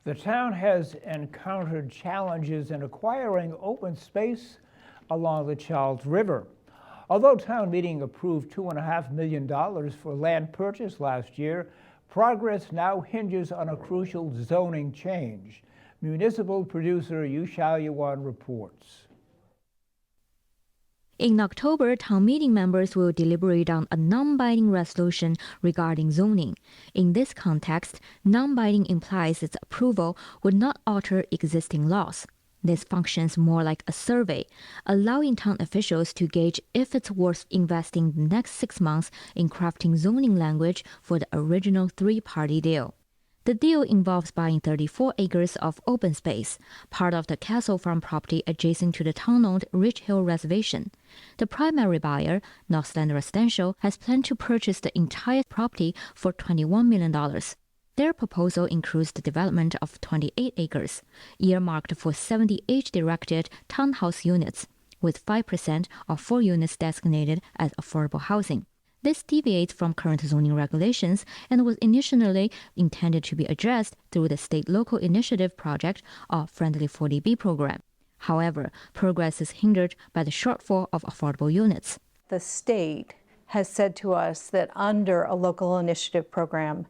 The town has encountered challenges in acquiring open space along the Charles River. Although town meeting approved $2.5 million for land purchase last year, progress now hinges on a crucial zoning change. Municipal producer Yu Xiaoyuan reports. In October, town meeting members will deliberate on a non-binding resolution regarding zoning. In this context, non-binding implies its approval would not alter existing laws. This functions more like a survey, allowing town officials to gauge if it's worth investing the next 6 months in crafting zoning language for the original three-party deal. The deal involves buying 34 acres of open space, part of the Castle Farm property adjacent to the town-owned Rich Hill Reservation. The primary buyer, Northland Residential, has planned to purchase the entire property for $21 million. Their proposal includes the development of 28 acres, earmarked for 70 age-directed townhouse units, with 5% of 4 units designated as affordable housing. This deviates from current zoning regulations and was initially intended to be addressed through the State Local Initiative Project or Friendly 40B program. However, progress is hindered by the shortfall of affordable units. The state has said to us that under a local initiative program,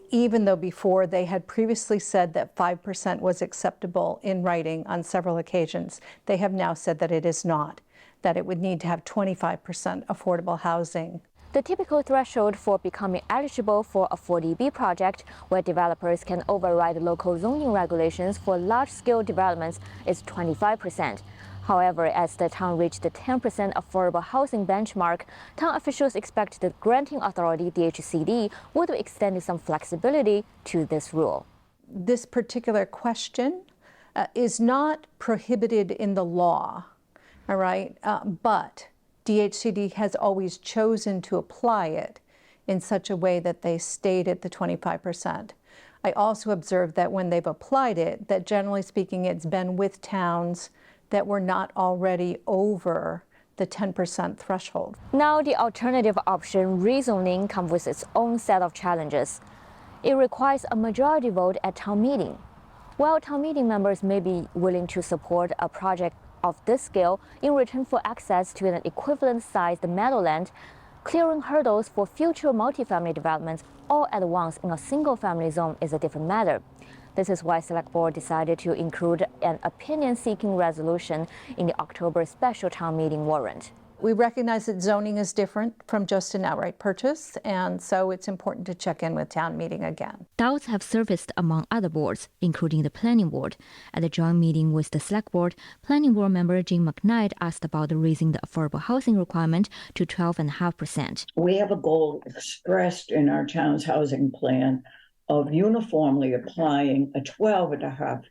even though before they had previously said that 5% was acceptable in writing on several occasions, they have now said that it is not, that it would need to have 25% affordable housing. The typical threshold for becoming eligible for a 40B project, where developers can override local zoning regulations for large-scale developments, is 25%. However, as the town reached the 10% affordable housing benchmark, town officials expect the granting authority, DHCD, would be extending some flexibility to this rule. This particular question is not prohibited in the law, all right, but DHCD has always chosen to apply it in such a way that they stayed at the 25%. I also observed that when they've applied it, that generally speaking, it's been with towns that were not already over the 10% threshold. Now the alternative option, rezoning, comes with its own set of challenges. It requires a majority vote at town meeting. While town meeting members may be willing to support a project of this scale in return for access to an equivalent-sized meadowland, clearing hurdles for future multifamily developments all at once in a single-family zone is a different matter. This is why Select Board decided to include an opinion-seeking resolution in the October special town meeting warrant. We recognize that zoning is different from just an outright purchase, and so it's important to check in with town meeting again. Doubts have surfaced among other boards, including the Planning Board. At a joint meeting with the Select Board, Planning Board member Jim McKnight asked about raising the affordable housing requirement to 12.5%. We have a goal expressed in our town's housing plan of uniformly applying a 12.5%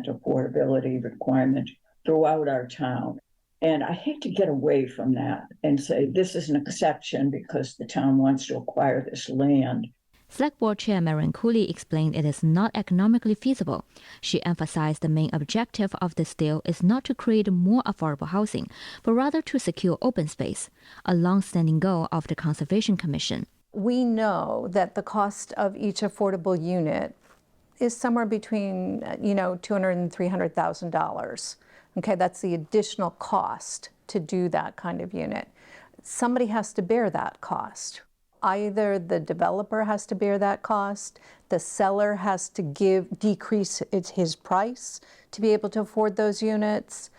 affordability requirement throughout our town. And I hate to get away from that and say this is an exception because the town wants to acquire this land. Select Board Chair Marion Cooley explained it is not economically feasible. She emphasized the main objective of this deal is not to create more affordable housing, but rather to secure open space, a long-standing goal of the Conservation Commission. We know that the cost of each affordable unit is somewhere between, $200,000 and $300,000. Okay, that's the additional cost to do that kind of unit. Somebody has to bear that cost. Either the developer has to bear that cost, the seller has to decrease his price to be able to afford those units,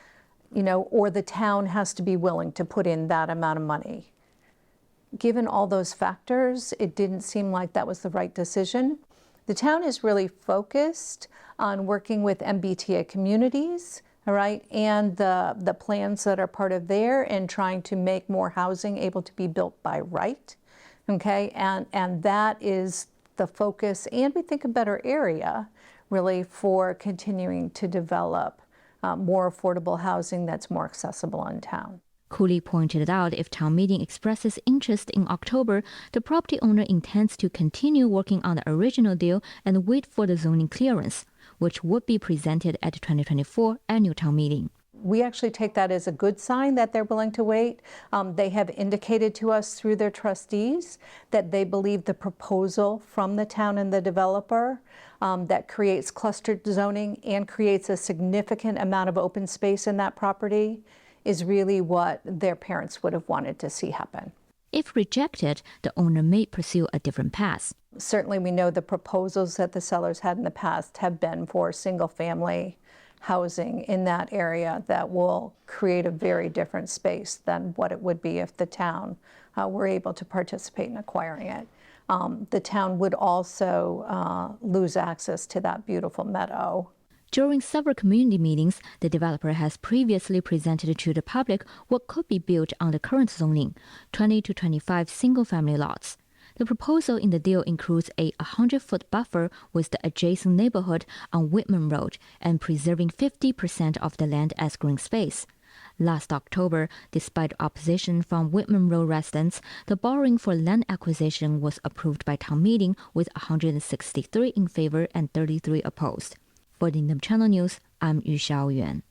or the town has to be willing to put in that amount of money. Given all those factors, it didn't seem like that was the right decision. The town is really focused on working with MBTA communities, all right, and the plans that are part of there, and trying to make more housing able to be built by right, okay, and that is the focus, and we think a better area really for continuing to develop more affordable housing that's more accessible in town. Cooley pointed out if town meeting expresses interest in October, the property owner intends to continue working on the original deal and wait for the zoning clearance, which would be presented at the 2024 annual town meeting. We actually take that as a good sign that they're willing to wait. They have indicated to us through their trustees that they believe the proposal from the town and the developer that creates clustered zoning and creates a significant amount of open space in that property is really what their parents would have wanted to see happen. If rejected, the owner may pursue a different path. Certainly, we know the proposals that the sellers had in the past have been for single-family housing in that area that will create a very different space than what it would be if the town were able to participate in acquiring it. The town would also lose access to that beautiful meadow. During several community meetings, the developer has previously presented to the public what could be built on the current zoning, 20 to 25 single-family lots. The proposal in the deal includes a 100-foot buffer with the adjacent neighborhood on Whitman Road and preserving 50% of the land as green space. Last October, despite opposition from Whitman Road residents, the borrowing for land acquisition was approved by town meeting with 163 in favor and 33 opposed. For Needham Channel News, I'm Yu Xiaoyuan.